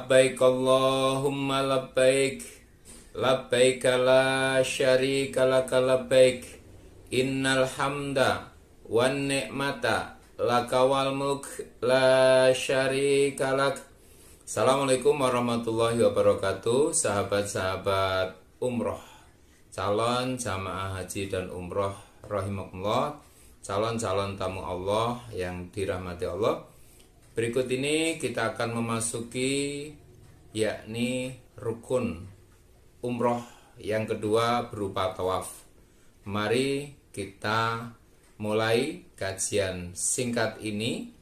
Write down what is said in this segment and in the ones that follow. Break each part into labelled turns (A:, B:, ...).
A: Labbaik Allahumma labbaik, labbaik la syarika laka labbaik, innal hamda wan ni'mata laka wal mulk la syarika lak. Assalamualaikum warahmatullahi wabarakatuh. Sahabat-sahabat umroh, calon jamaah haji dan umroh rahimakumullah, calon-calon tamu Allah yang dirahmati Allah. Berikut ini kita akan memasuki yakni rukun umroh yang kedua berupa tawaf. Mari kita mulai kajian singkat ini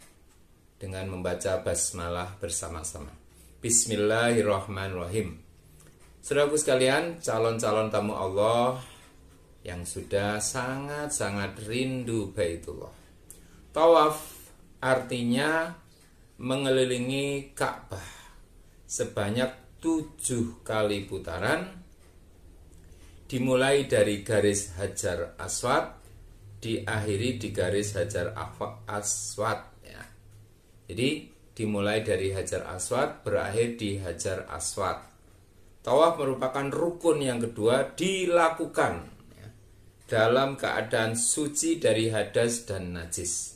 A: dengan membaca basmalah bersama-sama. Bismillahirrahmanirrahim. Saudaraku sekalian, calon-calon tamu Allah yang sudah sangat-sangat rindu Baitullah. Tawaf artinya mengelilingi Ka'bah sebanyak 7 kali putaran, dimulai dari garis Hajar Aswad, diakhiri di garis Hajar Aswad ya. Jadi dimulai dari Hajar Aswad, berakhir di Hajar Aswad. Tawaf merupakan rukun yang kedua dilakukan ya, dalam keadaan suci dari hadas dan najis.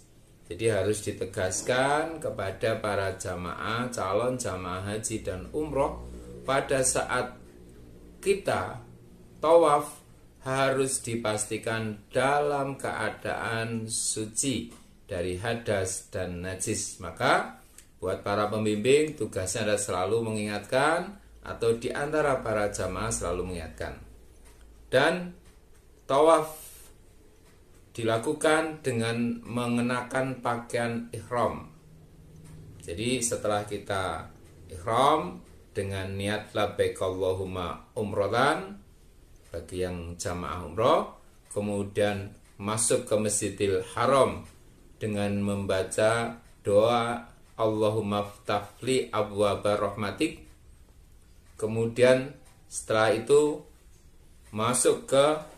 A: Jadi harus ditegaskan kepada para jamaah, calon jamaah haji dan umroh, pada saat kita tawaf harus dipastikan dalam keadaan suci dari hadas dan najis. Maka buat para pembimbing tugasnya adalah selalu mengingatkan, atau di antara para jamaah selalu mengingatkan. Dan tawaf dilakukan dengan mengenakan pakaian ihram. Jadi setelah kita ihram dengan niat labbaik Allahumma umrotan bagi yang jamaah umroh, kemudian masuk ke Masjidil Haram dengan membaca doa Allahumma ftahli abwaba rahmatik. Kemudian setelah itu masuk ke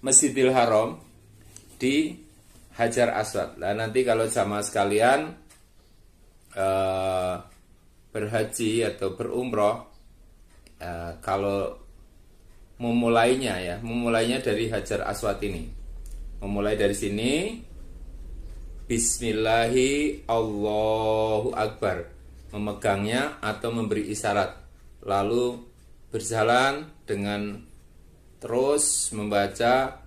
A: Masjidil Haram di Hajar Aswad. Nah, nanti kalau jamaah sekalian berhaji atau berumroh, kalau memulainya dari Hajar Aswad ini. Memulai dari sini, Bismillahi Allahu Akbar, memegangnya atau memberi isyarat, lalu berjalan dengan terus membaca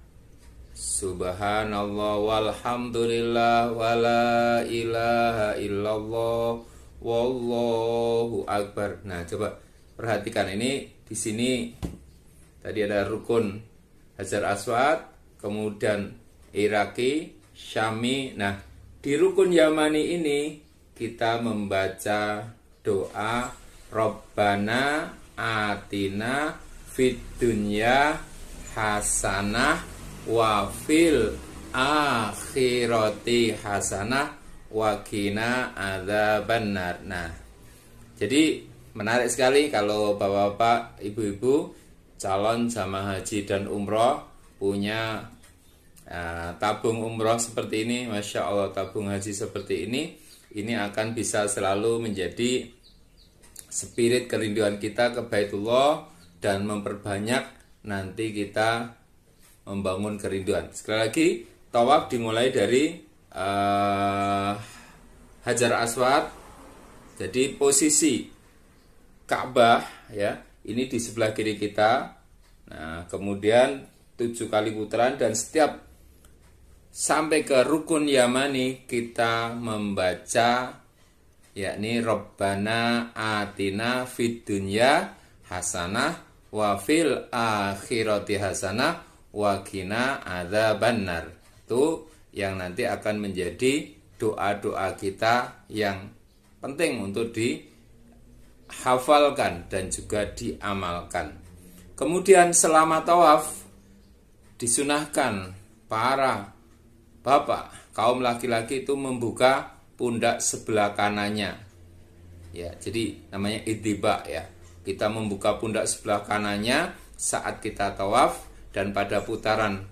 A: Subhanallah walhamdulillah wala ilaha illallah wallahu akbar. Nah, coba perhatikan ini di sini tadi ada rukun Hajar Aswad, kemudian Iraki, Syami. Nah, di rukun Yamani ini kita membaca doa Rabbana atina fid dunya hasanah wa fil akhirati hasanah wa qina adzabannar. Nah, jadi menarik sekali kalau bapak-bapak, ibu-ibu calon jamaah haji dan umroh punya tabung umroh seperti ini. Masya Allah, tabung haji seperti ini akan bisa selalu menjadi spirit kerinduan kita ke Baitullah dan memperbanyak nanti kita membangun kerinduan. Sekali lagi, tawaf dimulai dari Hajar Aswad. Jadi posisi Ka'bah ya, ini di sebelah kiri kita. Nah, kemudian 7 kali putaran, dan setiap sampai ke rukun Yamani kita membaca yakni Rabbana atina fid dunya hasanah wa fil akhirati hasanah wa qina adzabannar. Itu yang nanti akan menjadi doa-doa kita yang penting untuk dihafalkan dan juga diamalkan. Kemudian selama tawaf disunahkan para bapak, kaum laki-laki itu membuka pundak sebelah kanannya. Ya, jadi namanya idtiba ya. Kita membuka pundak sebelah kanannya saat kita tawaf, dan pada putaran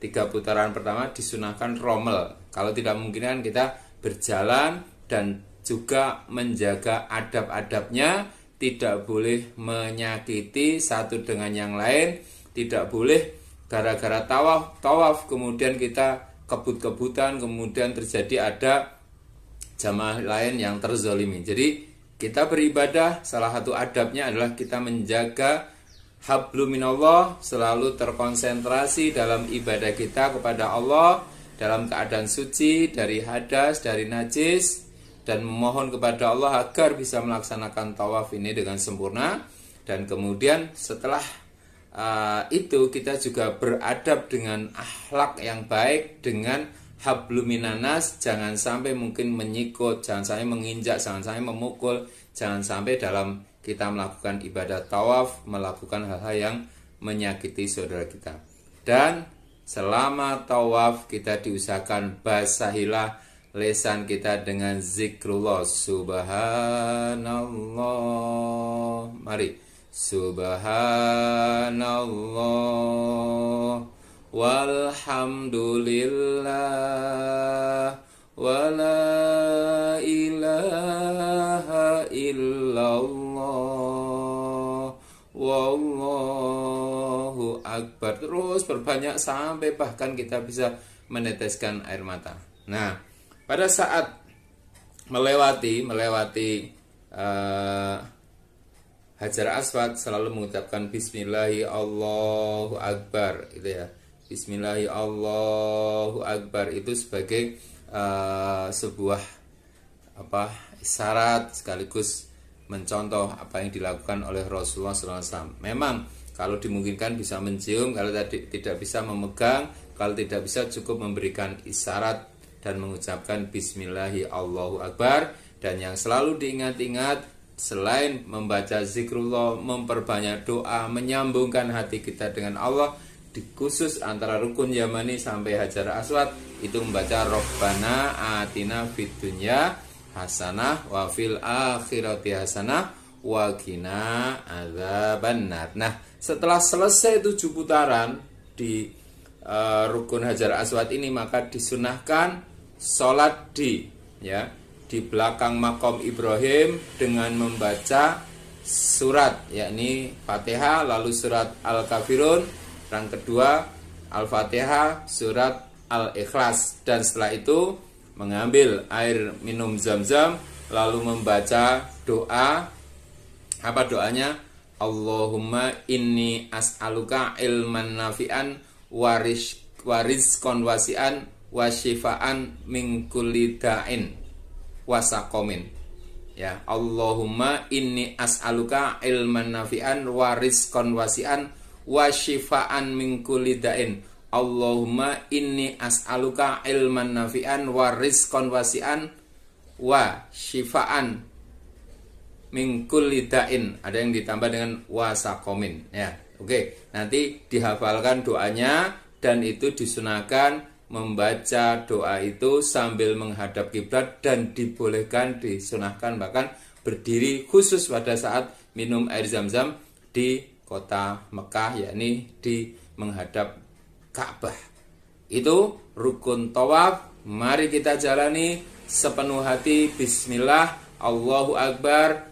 A: 3 putaran pertama disunahkan rommel. Kalau tidak mungkin kan kita berjalan dan juga menjaga adab-adabnya, tidak boleh menyakiti satu dengan yang lain, tidak boleh gara-gara tawaf kemudian kita kebut-kebutan, kemudian terjadi ada jamaah lain yang terzolimi. Jadi kita beribadah, salah satu adabnya adalah kita menjaga hablum minallah, selalu terkonsentrasi dalam ibadah kita kepada Allah dalam keadaan suci dari hadas, dari najis, dan memohon kepada Allah agar bisa melaksanakan tawaf ini dengan sempurna. Dan kemudian setelah itu kita juga beradab dengan akhlak yang baik, dengan hablum minanas, jangan sampai mungkin menyikut, jangan sampai menginjak, jangan sampai memukul, jangan sampai dalam kita melakukan ibadah tawaf melakukan hal-hal yang menyakiti saudara kita. Dan selama tawaf kita diusahakan basahilah lisan kita dengan zikrullah. Subhanallah. Mari. Subhanallah walhamdulillah wala ilaha illallah wallahu akbar. Terus berbanyak sampai bahkan kita bisa meneteskan air mata. Nah, pada saat melewati Hajar Aswad selalu mengucapkan Bismillahi Allahu Akbar, itu ya. Bismillahi Allahu Akbar itu sebagai sebuah isyarat sekaligus mencontoh apa yang dilakukan oleh Rasulullah SAW. Memang kalau dimungkinkan bisa mencium, kalau tidak bisa memegang, kalau tidak bisa cukup memberikan isyarat dan mengucapkan Bismillahi Allahu Akbar. Dan yang selalu diingat-ingat selain membaca zikrullah, memperbanyak doa, menyambungkan hati kita dengan Allah, di khusus antara rukun yamani sampai Hajar Aswad itu membaca Rabbana atina fid dunya hasanah wa fil akhirati hasanah wa qina adzabannar. Nah, setelah selesai 7 putaran di rukun Hajar Aswad ini, maka disunahkan sholat di belakang makom Ibrahim dengan membaca surat, yakni Fatihah, lalu surat Al-Kafirun, yang kedua Al-Fatihah, surat Al-Ikhlas, dan setelah itu mengambil air minum Zam-Zam lalu membaca doa. Apa doanya? Allahumma inni as'aluka ilman nafi'an warizqan wasi'an wasyifaan min kulli da'in wasakomin. Ya, Allahumma inni as'aluka ilman nafi'an wa rizqan wasi'an wa syifaan min kulli da'in. Allahumma inni as'aluka ilman nafi'an wa rizqan wasi'an wa syifaan min kulli da'in. Ada yang ditambah dengan wasakomin. Ya, oke. Nanti dihafalkan doanya, dan itu disunahkan membaca doa itu sambil menghadap kiblat, dan dibolehkan, disunahkan bahkan berdiri khusus pada saat minum air Zam-Zam di kota Mekah, yakni di menghadap Ka'bah. Itu rukun tawaf. Mari kita jalani sepenuh hati. Bismillah, Allahu Akbar.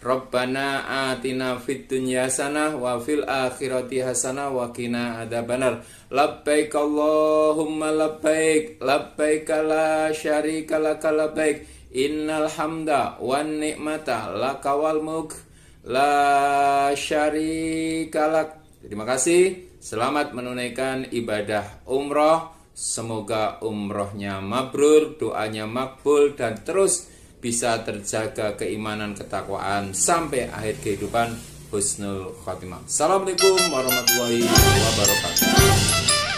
A: Rabbana atina fid dunya hasanah wa fil akhirati hasanah wa qina adzabannar. Labbaik Allahumma labbaik, labbaik la syarika lak labbaik, innal hamda wan ni'mata laka wal mulk la syarika lak. Terima kasih. Selamat menunaikan ibadah umroh. Semoga umrohnya mabrur, doanya makbul, dan terus bisa terjaga keimanan, ketakwaan sampai akhir kehidupan, husnul khotimah. Assalamualaikum warahmatullahi wabarakatuh.